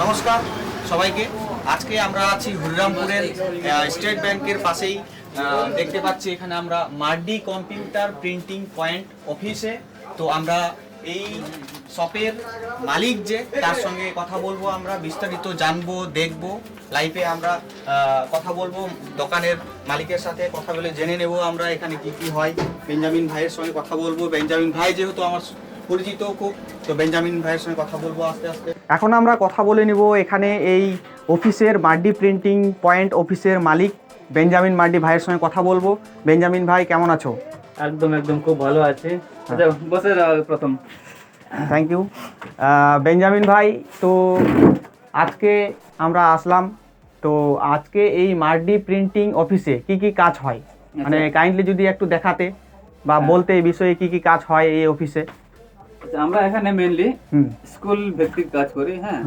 নমস্কার সবাইকে। আজকে আমরা আছি হরিরামপুরের স্টেট ব্যাংকের পাশেই। দেখতে পাচ্ছি এখানে আমরা মার্ডি কম্পিউটার প্রিন্টিং পয়েন্ট অফিসে। তো আমরা এই শপের মালিক যে তার সঙ্গে কথা বলবো, আমরা বিস্তারিত জানবো, দেখবো লাইভে আমরা কথা বলবো। দোকানের মালিকের সাথে কথা বলে জেনে নেব আমরা এখানে কি কি হয়। বেঞ্জামিন ভাইয়ের সঙ্গে কথা বলবো। বেঞ্জামিন ভাই যেহেতু আমার পরিচিত খুব, তো বেঞ্জামিন ভাইয়ের সঙ্গে কথা বলবো আস্তে আস্তে। এখন আমরা কথা বলে নিব এখানে এই অফিসের মার্ডি প্রিন্টিং পয়েন্ট অফিসের মালিক বেঞ্জামিন মার্ডি ভাইয়ের সঙ্গে কথা বলবো। বেঞ্জামিন ভাই কেমন আছো? একদম খুব ভালো আছে। আচ্ছা বসে যাও প্রথম। থ্যাংক ইউ বেঞ্জামিন ভাই। তো আজকে আমরা আসলাম, তো আজকে এই মার্ডি প্রিন্টিং অফিসে কি কি কাজ হয় মানে কাইন্ডলি যদি একটু দেখাতে বা বলতে এই বিষয়ে কি কি কাজ হয় এই অফিসে। আচ্ছা, আমরা এখানে মেইনলি স্কুল ভিত্তিক কাজ করি। হ্যাঁ,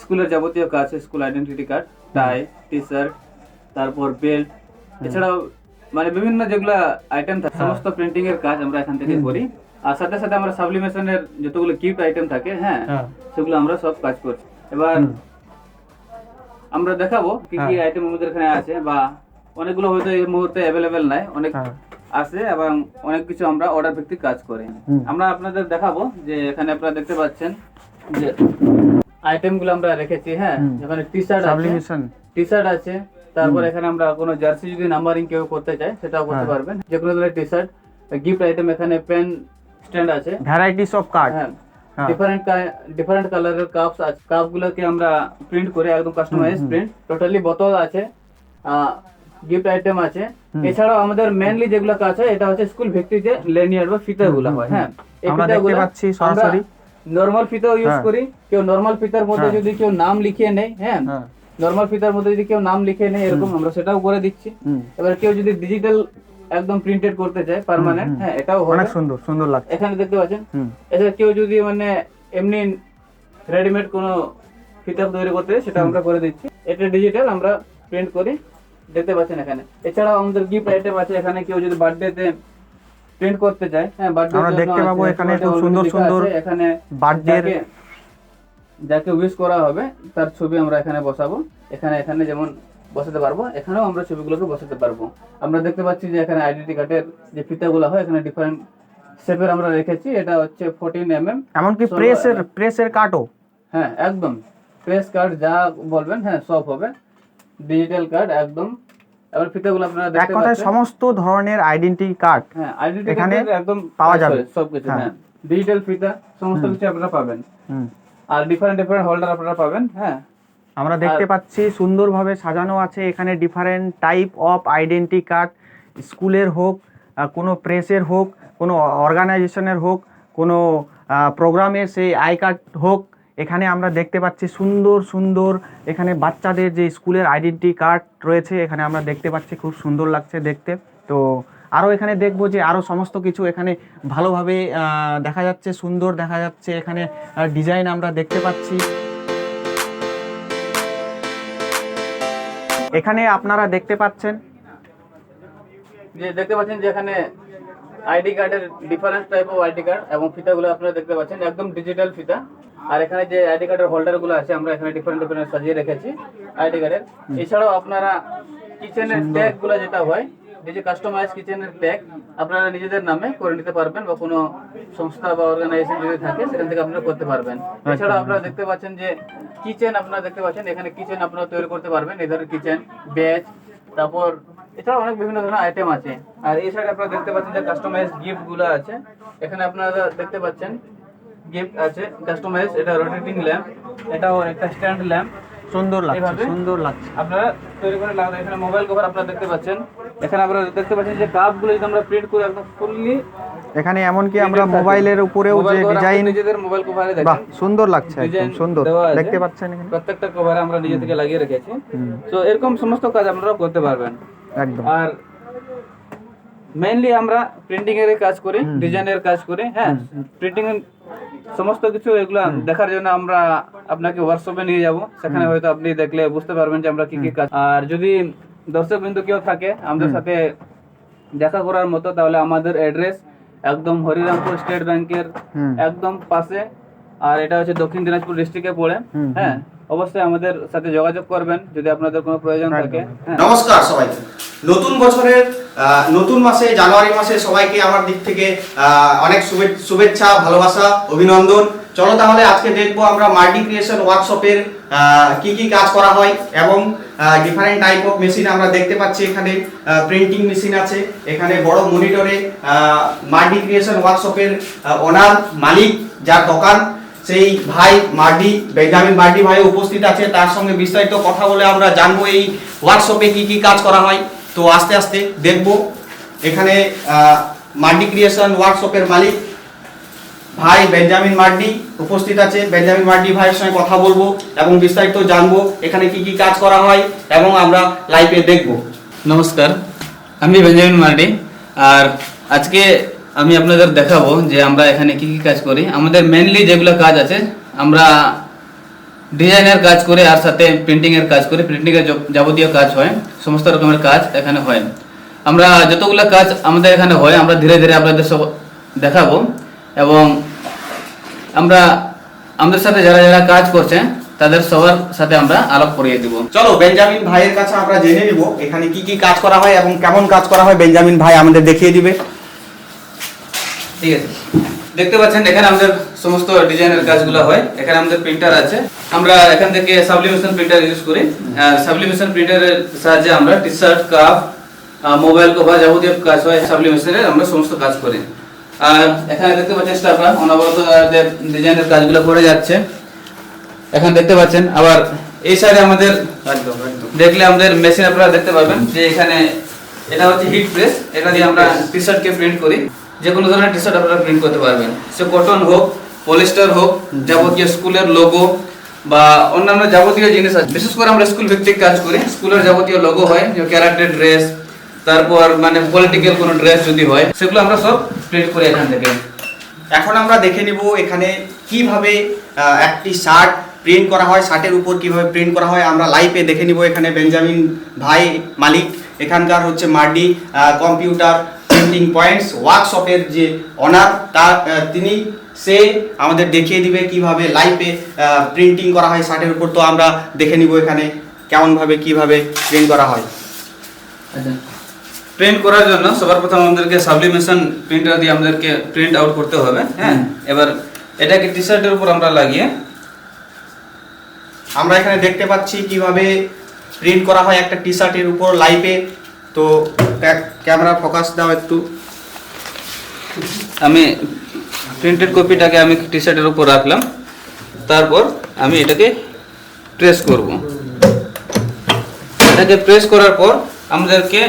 স্কুলের যাবতীয় কাজ, স্কুল আইডেন্টিটি কার্ড, টাই, টি শার্ট, তারপর বেল্ট, এছাড়াও মানে বিভিন্ন যেগুলো আইটেম থাকে সমস্ত প্রিন্টিং এর কাজ আমরা এখান থেকে করি। আর সাথে সাথে আমরা সাবলিমেশনের যতগুলো গিফট আইটেম থাকে, হ্যাঁ সেগুলো আমরা সব কাজ করছি। এবার আমরা দেখাবো কি কি আইটেম আমাদের এখানে আছে, বা অনেকগুলো হয়তো এই মুহূর্তে অ্যাভেলেবেল নাই, অনেক আছে এবং অনেক কিছু আমরা অর্ডার ভিত্তিক কাজ করি। আমরা আপনাদের দেখাবো যে এখানে আপনারা দেখতে পাচ্ছেন যে আইটেমগুলো আমরা রেখেছি। হ্যাঁ, এখানে T shirt sublimation T shirt আছে। তারপর এখানে আমরা কোনো জার্সি যদি নাম্বারিং কেউ করতে চায় সেটাও করতে পারবেন, যে কোনো ধরনের টি শার্ট। গিফট আইটেম এখানে পেন স্ট্যান্ড আছে, ভ্যারাইটিস অফ কার্ড। হ্যাঁ, ডিফারেন্ট কালারের কাপস আছে। কাপগুলোকে আমরা প্রিন্ট করে একদম কাস্টমাইজ প্রিন্ট। টোটালি বোতল আছে, গিফট আইটেম আছে। এছাড়াও আমাদের মেইনলি যেগুলো কাজ হয় এটা হচ্ছে স্কুল ভিত্তিক যে লেনিয়ার বা ফিতাগুলো হয়। হ্যাঁ, এই ফিতাগুলো পাচ্ছি সরাসরি নরমাল ফিতাও ইউজ করি। কেউ নরমাল ফিতার মধ্যে যদি কেউ নাম লিখিয়ে নেয়, হ্যাঁ নরমাল ফিতার মধ্যে যদি কেউ নাম লিখে নেয় এরকম আমরা সেটাও করে দিচ্ছি। এবার কেউ যদি ডিজিটাল একদম প্রিন্টেড করতে চায় পার্মানেন্ট, হ্যাঁ এটাও অনেক সুন্দর সুন্দর লাগছে এখানে দেখতে পাচ্ছেন। এছাড়া কেউ যদি মানে এমনি রেডিমেড কোনো ফিতা তৈরি করতে সেটা আমরা করে দিচ্ছি। এটা ডিজিটাল আমরা প্রিন্ট করি, দেখতে পাচ্ছেন এখানে। এছাড়াও আমাদের গিফট আইটেম আছে। এখানে কেউ যদি বার্থডেতে প্রিন্ট করতে চায়, হ্যাঁ বার্থডে আমরা দেখতে পাবো এখানে খুব সুন্দর সুন্দর এখানে বার্থডে যাকে উইশ করা হবে তার ছবি আমরা এখানে বসাবো। এখানে যেমন বসাতে পারবো, এখানেও আমরা ছবিগুলোকে বসাতে পারবো। আমরা দেখতে পাচ্ছি যে এখানে আইডেন্টি কার্ডের যে ফিতাগুলো হয় এখানে ডিফারেন্ট শেপের আমরা রেখেছি। এটা হচ্ছে 14 mm, এমনকি প্রেসের কার্ডও। হ্যাঁ একদম প্রেস কার্ড যা বলবেন, হ্যাঁ সব হবে। ডিজিটাল কার্ড একদম। এবার ফিতাগুলো আপনারা দেখতে পাচ্ছেন, এক কথায় সমস্ত ধরনের আইডেন্টি কার্ড, হ্যাঁ আইডেন্টি কার্ড একদম পাওয়া যাবে সবকিছু। হ্যাঁ, ডিজিটাল ফিতা সমস্ত কিছু আপনারা পাবেন। আর ডিফারেন্ট হোল্ডার আপনারা পাবেন। হ্যাঁ, আমরা দেখতে পাচ্ছি সুন্দরভাবে সাজানো আছে এখানে different type of identity card, স্কুলের হোক, কোনো প্রেসের হোক, কোনো অর্গানাইজেশনের হোক, কোনো প্রোগ্রামের সেই আই কার্ড হোক। এখানে আমরা দেখতে পাচ্ছি সুন্দর সুন্দর এখানে বাচ্চাদের যে স্কুলের আইডেন্টি কার্ড রয়েছে এখানে আমরা দেখতে পাচ্ছি, খুব সুন্দর লাগছে দেখতে। তো আরও এখানে দেখবো যে আরও সমস্ত কিছু এখানে ভালোভাবে দেখা যাচ্ছে, সুন্দর দেখা যাচ্ছে। এখানে ডিজাইন আমরা দেখতে পাচ্ছি। এখানে আপনারা দেখতে পাচ্ছেন যে এখানে আইডি কার্ডের different type of ID card এবং ফিতাগুলো আপনারা দেখতে পাচ্ছেন একদম ডিজিটাল ফিতা। আর এখানে যে আইডি কার্ডের হোল্ডার গুলো আছে আমরা এখানে ডিফারেন্ট সাজিয়ে রেখেছি আইডি কার্ডের। এছাড়াও আপনারা কিচেনের ট্যাগ গুলো যেটা হয়, যে কাস্টমাইজ কিচেনের ট্যাগ আপনারা নিজেদের নামে করে নিতে পারবেন, বা কোনো সংস্থা বা অর্গানাইজেশন যদি থাকে সেখান থেকে আপনারা করতে পারবেন। এছাড়াও আপনারা দেখতে পাচ্ছেন যে কিচেন আপনারা দেখতে পাচ্ছেন, এখানে কিচেন আপনারা তৈরি করতে পারবেন। এদের কিচেন ব্যাচ, তারপর এছাড়াও অনেক বিভিন্ন ধরনের আইটেম আছে। আর এই সাইডে আপনারা দেখতে পাচ্ছেন যে কাস্টমাইজ গিফট গুলো আছে। এখানে আপনারা দেখতে পাচ্ছেন গিফট আছে কাস্টমাইজ। এটা রোটেটিং ল্যাম্প, এটাও একটা স্ট্যান্ড ল্যাম্প, সুন্দর লাগছে সুন্দর লাগছে আপনারা তৈরি করে লাগাতে। এখানে মোবাইল কভার আপনারা দেখতে পাচ্ছেন। এখানে আপনারা দেখতে পাচ্ছেন যে কাপগুলো যদি আমরা প্রিন্ট করে একদম ফুললি, এখানে এমনকি আমরা মোবাইলের উপরেও যে ডিজাইন নিজেদের মোবাইল কভারে দেখেন, বাহ সুন্দর লাগছে একদম সুন্দর দেখতে পাচ্ছেন। এখানে প্রত্যেকটা কভারে আমরা নিজে থেকে লাগিয়ে রেখেছি। তো এরকম সমস্ত কাজ আপনারা করতে পারবেন একদম। আর মেইনলি আমরা প্রিন্টিং এর কাজ করি, ডিজাইনের কাজ করি। হ্যাঁ, প্রিন্টিং সমস্ত কিছু এগুলা দেখার জন্য আমরা আপনাকে ওয়ার্কশপে নিয়ে যাব। সেখানে হয়তো আপনি দেখলে বুঝতে পারবেন যে আমরা কি কি কাজ। আর যদি দর্শক বিন্দু কেউ থাকে আমাদের সাথে দেখা করার মতো, তাহলে আমাদের অ্যাড্রেস একদম হরিরামপুর স্টেট ব্যাংকের একদম পাশে। আর এটা হচ্ছে দক্ষিণ দিনাজপুর ডিস্ট্রিক্টে পড়ে। হ্যাঁ, অবশ্যই আমাদের সাথে যোগাযোগ করবেন যদি আপনাদের কোনো প্রয়োজন থাকে। হ্যাঁ, নমস্কার সবাইকে। নতুন বছরের নতুন মাসে জানুয়ারি মাসে সবাইকে আমার দিক থেকে অনেক শুভেচ্ছা, ভালোবাসা, অভিনন্দন। চলো তাহলে আজকে দেখবো আমরা মার্ডি ক্রিয়েশন ওয়ার্কশপের কি কি কাজ করা হয় এবং ডিফারেন্ট টাইপ অফ মেশিন আমরা দেখতে পাচ্ছি। এখানে প্রিন্টিং মেশিন আছে, এখানে বড় মনিটরে মার্ডি ক্রিয়েশন ওয়ার্কশপের ওনার মালিক যার দোকান সেই ভাই মার্ডি, বেঞ্জামিন মার্ডি ভাই উপস্থিত আছে। তার সঙ্গে বিস্তারিত কথা বলে আমরা জানবো এই ওয়ার্কশপে কি কি কাজ করা হয়। তো আস্তে আস্তে দেখবো। এখানে মার্ডি ক্রিয়েশন ওয়ার্কশপের মালিক ভাই বেঞ্জামিন মার্ডি উপস্থিত আছে। বেঞ্জামিন মার্ডি ভাইয়ের সঙ্গে কথা বলবো এবং বিস্তারিত জানবো এখানে কি কি কাজ করা হয় এবং আমরা লাইভে দেখবো। নমস্কার, আমি বেঞ্জামিন মার্ডি। আর আজকে আমি আপনাদের দেখাবো যে আমরা এখানে কি কি কাজ করি। আমাদের মেনলি যেগুলো কাজ আছে, আমরা ডিজাইনের কাজ করে আর সাথে প্রিন্টিং এর কাজ করি। প্রিন্টিং এর যাবতীয় কাজ হয়, সমস্ত রকমের কাজ এখানে হয়। আমরা যতগুলো কাজ আমাদের এখানে হয় আমরা ধীরে ধীরে আপনাদের সব দেখাবো এবং আমরা আমাদের সাথে যারা যারা কাজ করছে তাদের সবার সাথে আমরা আলাপ করিয়ে দিব। চলো বেঞ্জামিন ভাইয়ের কাছে আমরা জেনে নিব এখানে কি কি কাজ করা হয় এবং কেমন কাজ করা হয়। বেঞ্জামিন ভাই আমাদের দেখিয়ে দিবে। ঠিক আছে, দেখতে পাচ্ছেন এখানে আমাদের সমস্ত ডিজাইনের কাজগুলো হয়। এখানে আমাদের প্রিন্টার আছে, আমরা এখান থেকে সাবলিমেশন প্রিন্টার ইউজ করি। আর সাবলিমেশন প্রিন্টারের সাহায্যে আমরা T shirt, cup, mobile cover যাবতীয় কাজ হয় সাবলিমেশনের, আমরা সমস্ত কাজ করি। আর এখানে দেখতে পাচ্ছেন স্টাফরা অনবরত ডিজাইনের কাজগুলো করে যাচ্ছে। এখানে দেখতে পাচ্ছেন। আবার এই সাইডে আমাদের দেখলে আমাদের মেশিন আপনারা দেখতে পাবেন যে এখানে এটা হচ্ছে হিট প্রেস। এটা দিয়ে আমরা টি শার্টকে প্রিন্ট করি। যে কোনো ধরনের টি শার্ট আপনারা প্রিন্ট করতে পারবেন, সে কটন হোক, পলিস্টার হোক, যাবতীয় স্কুলের লোগো বা অন্যান্য যাবতীয় জিনিস আছে। বিশেষ করে আমরা স্কুল ভিত্তিক কাজ করি। স্কুলের যাবতীয় লোগো হয়, যে ক্যারাটের ড্রেস, তারপর মানে পলিটিক্যাল কোনো ড্রেস যদি হয়, সেগুলো আমরা সব প্রিন্ট করি এখান থেকে। এখন আমরা দেখে নিব এখানে কিভাবে একটি শার্ট প্রিন্ট করা হয়, শার্টের উপর কিভাবে প্রিন্ট করা হয় আমরা লাইভে দেখে নিব। এখানে বেঞ্জামিন ভাই মালিক, এখানকার হচ্ছে মার্ডি কম্পিউটার প্রিন্টিং পয়েন্টস ওয়ার্কশপের যে ওনার, তিনি সে আমাদের দেখিয়ে দিবে কিভাবে লাইভে প্রিন্টিং করা হয় শার্টের উপর। তো আমরা দেখে নিব এখানে কেমনভাবে কিভাবে প্রিন্ট করা হয়। আচ্ছা, প্রিন্ট করার জন্য সবার প্রথম আমাদেরকে সাবলিমেশন প্রিন্টার দিয়ে আমাদেরকে প্রিন্ট আউট করতে হবে। হ্যাঁ, এবার এটাকে টি শার্টের উপর আমরা লাগিয়ে আমরা এখানে দেখতে পাচ্ছি কিভাবে প্রিন্ট করা হয় একটা টি শার্টের উপর লাইভে। তো ক্যামেরা ফোকাস দাও একটু। আমি প্রিন্টেড কপিটাকে আমি টি শার্টের উপর রাখলাম, তারপর আমি এটাকে প্রেস করব। এটাকে প্রেস করার পর আমাদেরকে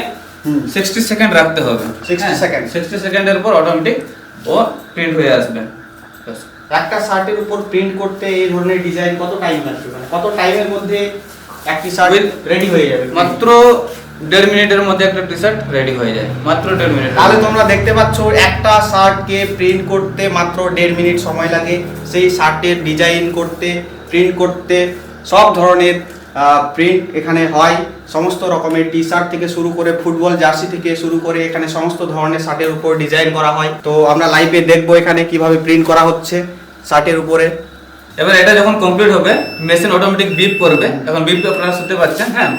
60 সেকেন্ড রাখতে হবে। 60 সেকেন্ড। 60 সেকেন্ডের পর অটোমেটিক ও প্রিন্ট হয়ে আসবে। একটা শার্টের উপর প্রিন্ট করতে এই ধরনের ডিজাইন কত টাইম লাগবে, মানে কত টাইমের মধ্যে একটি শার্ট রেডি হয়ে যাবে? মাত্র 1.5 মিনিটের মধ্যে একটা টি শার্ট রেডি হয়ে যায়, মাত্র 1.5 মিনিট। তাহলে তোমরা দেখতে পাচ্ছ একটা শার্টকে প্রিন্ট করতে মাত্র 1.5 মিনিট সময় লাগে। সেই শার্টের ডিজাইন করতে, প্রিন্ট করতে, সব ধরনের প্রিন্ট এখানে হয়। সমস্ত রকমের টি শার্ট থেকে শুরু করে ফুটবল জার্সি থেকে শুরু করে এখানে সমস্ত ধরনের শার্টের উপর ডিজাইন করা হয়। তো আমরা লাইভে দেখবো এখানে কিভাবে প্রিন্ট করা হচ্ছে শার্টের উপরে। এবার এটা যখন কমপ্লিট হবে মেশিন অটোমেটিক বিপ করবে। এখন বিপ আপনারা শুনতে পাচ্ছেন। হ্যাঁ,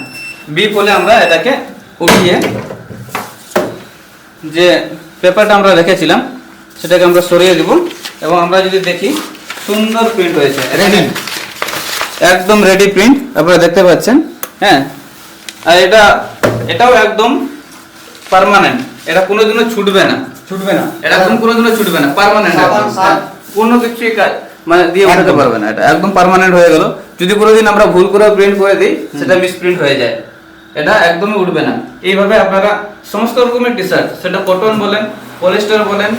বিপ হলে আমরা এটাকে উঠিয়ে যে পেপারটা আমরা রেখেছিলাম সেটাকে আমরা সরিয়ে দেব এবং আমরা যদি দেখি সুন্দর প্রিন্ট হয়েছে, রেডি, একদম রেডি প্রিন্ট আপনারা দেখতে পাচ্ছেন। হ্যাঁ, আর এটাও একদম পার্মানেন্ট, এটা কোনোদিনও ছুটবে না। এটা কোনোদিনও ছুটবে না, পার্মানেন্ট। কোনো কিছু মানে দিয়ে উঠাতে পারবে না, এটা একদম পার্মানেন্ট হয়ে গেল। যদি কোনোদিন আমরা ভুল করে প্রিন্ট করে দিই সেটা মিসপ্রিন্ট হয়ে যায়, এটা একদমই উঠবে না। এইভাবে আপনারা সমস্ত রকমের টি শার্ট, সেটা কটন বলেন, পলিস্টার বলেন,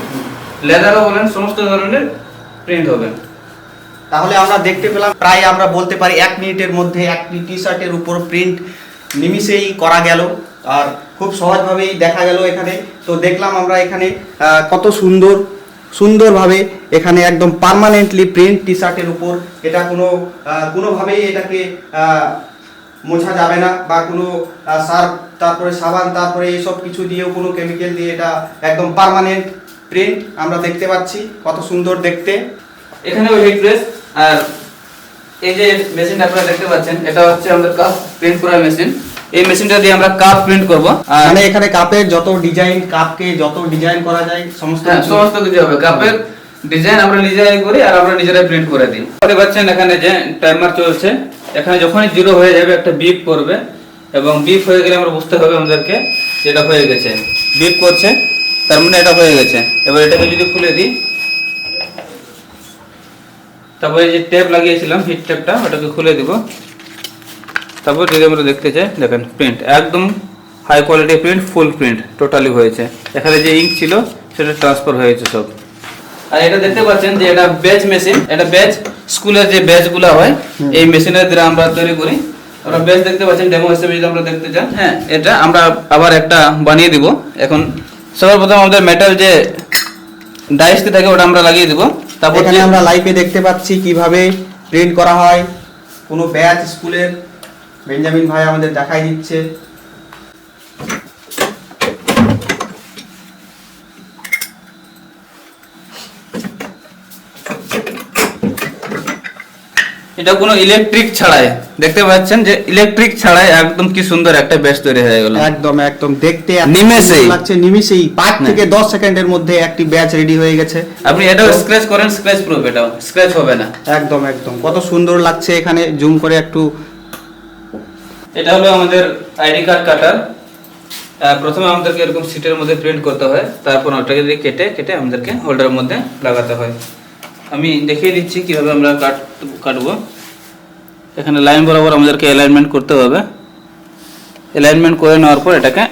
লেদারও বলেন, সমস্ত ধরনের প্রিন্ট হবে। তাহলে আমরা দেখতে পেলাম প্রায় আমরা বলতে পারি 1 মিনিটের মধ্যে একটি টি শার্টের উপর প্রিন্ট নিমিষেই করা গেল আর খুব সহজভাবেই দেখা গেল এখানে। তো দেখলাম আমরা এখানে কত সুন্দরভাবে এখানে একদম পার্মানেন্টলি প্রিন্ট টি শার্টের উপর। এটা কোনোভাবেই এটাকে মোছা যাবে না বা কোনো সার্ফ, তারপরে সাবান, তারপরে এইসব কিছু দিয়েও কোনো কেমিক্যাল দিয়ে এটা একদম পার্মানেন্ট প্রিন্ট আমরা দেখতে পাচ্ছি। কত সুন্দর দেখতে। এখানে হিট প্রেস আর এই যে মেশিনটা আপনারা দেখতে পাচ্ছেন, এটা হচ্ছে আমাদের কাপ প্রিন্ট করা মেশিন। এই মেশিনটা দিয়ে আমরা কাপ প্রিন্ট করব। আর মানে এখানে কাপের যত ডিজাইন, কাপকে যত ডিজাইন করা যায় সমস্ত সমস্ত কিছু হবে। কাপের ডিজাইন আমরা নিজেরাই করি আর আমরা নিজেরাই প্রিন্ট করে দিই। দেখতে পাচ্ছেন এখানে যে টাইমার চলছে, এখানে যখনই 0 হয়ে যাবে একটা বিপ করবে, এবং বিপ হয়ে গেলে আমরা বুঝতে হবে আমাদেরকে যেটা হয়ে গেছে। বিপ করছে, তার মানে এটা হয়ে গেছে। এবার এটাকে যদি খুলে দিই, তারপরে যে টেপ লাগিয়েছিলাম হিট টেপটা, ওটাকে খুলে দিব। তারপর যদি আমরা দেখতে চাই, দেখেন প্রিন্ট একদম হাই কোয়ালিটি প্রিন্ট, ফুল প্রিন্ট টোটালি হয়েছে। এখানে যে ইঙ্ক ছিল সেটা ট্রান্সফার হয়েছে সব। আর এটা দেখতে পাচ্ছেন যে এটা ব্যাচ মেশিন, এটা ব্যাচ স্কুলের যে ব্যাচগুলো হয় এই মেশিনের দ্বারা আমরা তৈরি করি। আমরা ব্যাচ দেখতে পাচ্ছেন, ডেমো হিসেবে যদি আমরা দেখতে চান, হ্যাঁ এটা আমরা আবার একটা বানিয়ে দিব। এখন সবার প্রথম আমাদের মেটাল যে ডাইসটি থাকে ওটা আমরা লাগিয়ে দিব। তারপর এখানে আমরা লাইভে দেখতে পাচ্ছি কিভাবে প্রিন্ট করা হয় কোনো ব্যাচ স্কুলের। বেঞ্জামিন ভাই আমাদের দেখাই দিচ্ছে। এটা কোনো ইলেকট্রিক ছাড়াই, দেখতে পাচ্ছেন যে ইলেকট্রিক ছাড়াই একদম কি সুন্দর একটা ব্যাচ তৈরি হয়ে গেল। একদম একদম দেখতে নিমেষেই লাগছে, নিমেষেই 5 থেকে 10 সেকেন্ডের মধ্যে একটি ব্যাচ রেডি হয়ে গেছে। আপনি এটাও স্ক্র্যাচ করেন, স্ক্র্যাচ প্রুফ, এটাও স্ক্র্যাচ হবে না। একদম একদম কত সুন্দর লাগছে। এখানে জুম করে একটু, এটা হলো আমাদের আইডি কার্ড কাটার। প্রথমে আমাদেরকে এরকম সিটের মধ্যে প্রিন্ট করতে হয়, তারপর ওটাকে দিয়ে কেটে কেটে আমাদেরকে হোল্ডারের মধ্যে লাগাতে হয়। আমি দেখিয়ে দিচ্ছি কিভাবে আমরা কাটবো। এখানে লাইন বরাবর আমাদেরকে অ্যালাইনমেন্ট করতে হবে। অ্যালাইনমেন্ট করে নেওয়ার পর এটাকে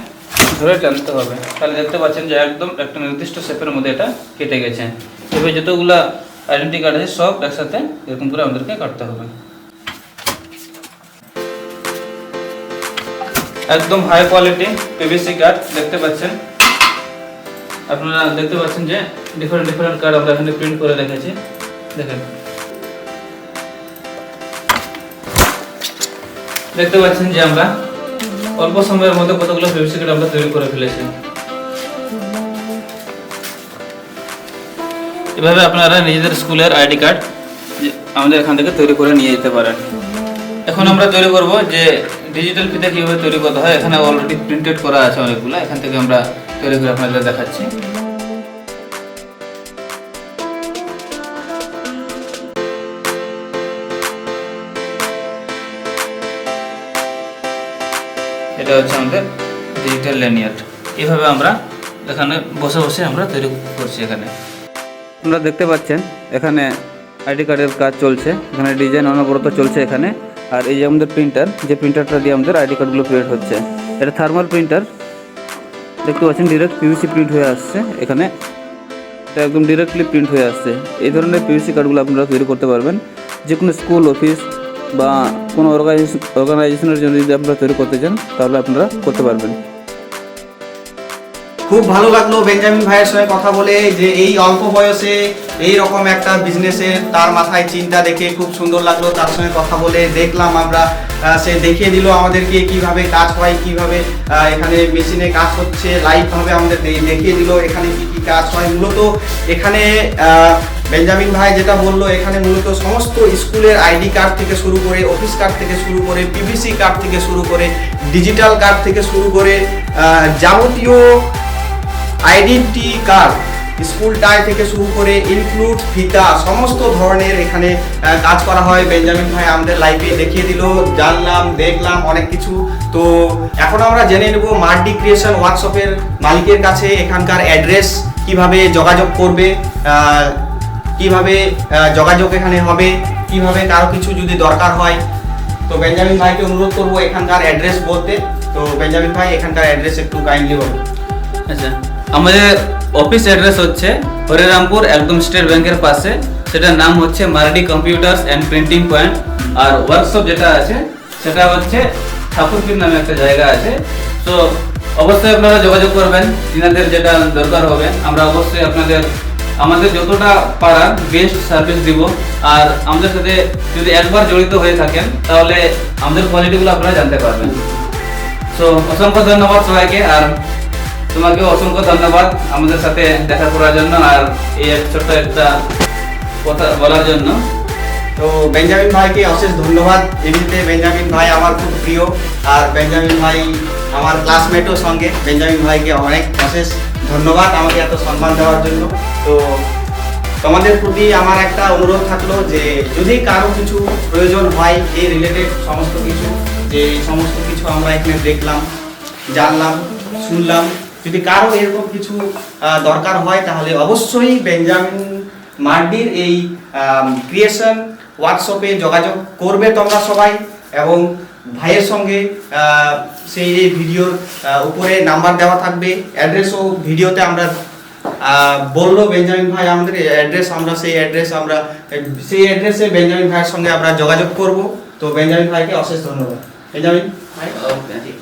ধরে টানতে হবে, তাহলে দেখতে পাচ্ছেন যে একদম একটা নির্দিষ্ট শেপের মধ্যে এটা কেটে গেছে। এভাবে যতগুলা আইডেন্টি কার্ড আছে সব একসাথে এরকম করে আমাদেরকে কাটতে হবে। একদম হাই কোয়ালিটি পিভিসি কার্ড দেখতে পাচ্ছেন। আপনারা দেখতে পাচ্ছেন যে ডিফারেন্ট কার্ড আমরা এখানে প্রিন্ট করে রেখেছি। দেখেন, দেখতে পাচ্ছেন যে আমরা অল্প সময়ের মধ্যে কতগুলো পিভিসি কার্ড আমরা তৈরি করে ফেলেছি। এভাবে আপনারা নিজেদের স্কুলের আইডি কার্ড আমাদের এখান থেকে তৈরি করে নিয়ে যেতে পারেন। এখন আমরা তৈরি করব যে ডিজিটাল ফিতা কিভাবে তৈরি করতে হয়। এখানে অলরেডি প্রিন্টেড করা আছে অনেকগুলো, এখান থেকে আমরা তৈরি করে আপনাদের দেখাচ্ছি। এটা হচ্ছে আমাদের ডিজিটাল ল্যানিয়ার্ড। এইভাবে আমরা এখানে বসে বসে আমরা তৈরি করছি। এখানে আপনারা দেখতে পাচ্ছেন এখানে আইডি কার্ডের কাজ চলছে, এখানে ডিজাইন অনবরত চলছে এখানে। আর এই যে আমাদের প্রিন্টার, যে প্রিন্টারটা দিয়ে আমাদের আইডি কার্ডগুলো প্রিন্ট হচ্ছে, এটা থার্মাল প্রিন্টার। দেখতে পাচ্ছেন ডিরেক্ট পিভিসি প্রিন্ট হয়ে আসছে এখানে, এটা একদম ডিরেক্টলি প্রিন্ট হয়ে আসছে। এই ধরনের পিভিসি কার্ডগুলো আপনারা তৈরি করতে পারবেন যে কোনো স্কুল, অফিস বা কোনো অর্গানাইজেশনের জন্য যদি আপনারা তৈরি করতে চান তাহলে আপনারা করতে পারবেন। খুব ভালো লাগলো বেঞ্জামিন ভাইয়ের সঙ্গে কথা বলে, যে এই অল্প বয়সে এই রকম একটা বিজনেসের তার মাথায় চিন্তা দেখে খুব সুন্দর লাগলো। তার সঙ্গে কথা বলে দেখলাম আমরা, সে দেখিয়ে দিল আমাদেরকে কিভাবে কাজ হয়, কিভাবে এখানে মেশিনে কাজ হচ্ছে, লাইভভাবে আমাদের দেখিয়ে দিল এখানে কি কি কাজ হয়। মূলত এখানে বেঞ্জামিন ভাই যেটা বললো, এখানে মূলত সমস্ত স্কুলের আইডি কার্ড থেকে শুরু করে, অফিস কার্ড থেকে শুরু করে, পিভিসি কার্ড থেকে শুরু করে, ডিজিটাল কার্ড থেকে শুরু করে যাবতীয় আইডেন্টি কার্ড, স্কুল টাই থেকে শুরু করে ইনক্লুড ফিতা, সমস্ত ধরনের এখানে কাজ করা হয়। বেঞ্জামিন ভাই আমাদের লাইভে দেখিয়ে দিল, জানলাম, দেখলাম অনেক কিছু। তো এখন আমরা জেনে নেব মার্ডি ক্রিয়েশন ওয়ার্কশপের মালিকের কাছে এখানকার অ্যাড্রেস, কিভাবে যোগাযোগ করবে, কিভাবে যোগাযোগ এখানে হবে, কিভাবে কারো কিছু যদি দরকার হয়। তো বেঞ্জামিন ভাইকে অনুরোধ করবো এখানকার অ্যাড্রেস বলতে। তো বেঞ্জামিন ভাই এখানকার অ্যাড্রেস একটু কাইন্ডলি বলুন। আচ্ছা, আমাদের অফিস অ্যাড্রেস হচ্ছে হরিরামপুর, একদম স্টেট ব্যাংকের পাশে। সেটার নাম হচ্ছে মার্ডি কম্পিউটার্স অ্যান্ড প্রিন্টিং পয়েন্ট। আর ওয়ার্কশপ যেটা আছে সেটা হচ্ছে ঠাকুরপীর নামে একটা জায়গা আছে। তো অবশ্যই আপনারা যোগাযোগ করবেন, যিনাদের যেটা দরকার হবে। আমরা অবশ্যই আমাদের যতটা পারার বেস্ট সার্ভিস দিব। আর আমাদের সাথে যদি একবার জড়িত হয়ে থাকেন তাহলে আমাদের কোয়ালিটিগুলো আপনারা জানতে পারবেন। তো অসংখ্য ধন্যবাদ সবাইকে, আর তোমাকে অসংখ্য ধন্যবাদ আমাদের সাথে দেখা করার জন্য আর এই ছোট্ট একটা কথা বলার জন্য। তো বেঞ্জামিন ভাইকে অশেষ ধন্যবাদ। এমনিতে বেঞ্জামিন ভাই আমার খুব প্রিয়, আর বেঞ্জামিন ভাই আমার ক্লাসমেটও সঙ্গে। বেঞ্জামিন ভাইকে অনেক অশেষ ধন্যবাদ আমাকে এত সম্মান দেওয়ার জন্য। তো তোমাদের প্রতি আমার একটা অনুরোধ থাকলো যে যদি কারো কিছু প্রয়োজন হয় এই রিলেটেড সমস্ত কিছু, যে সমস্ত কিছু আমরা এখানে দেখলাম, জানলাম, শুনলাম, যদি কারো এরকম কিছু দরকার হয় তাহলে অবশ্যই বেঞ্জামিন মার্ডির এই ক্রিয়েশন ওয়ার্কশপে যোগাযোগ করবে তোমরা সবাই। এবং ভাইয়ের সঙ্গে সেই ভিডিওর উপরে নাম্বার দেওয়া থাকবে, অ্যাড্রেসও ভিডিওতে আমরা বললো বেঞ্জামিন ভাই আমাদের অ্যাড্রেস, আমরা সেই অ্যাড্রেসে বেঞ্জামিন ভাইয়ের সঙ্গে আমরা যোগাযোগ করব। তো বেঞ্জামিন ভাইকে অশেষ ধন্যবাদ। বেঞ্জামিন ভাই, ওকে।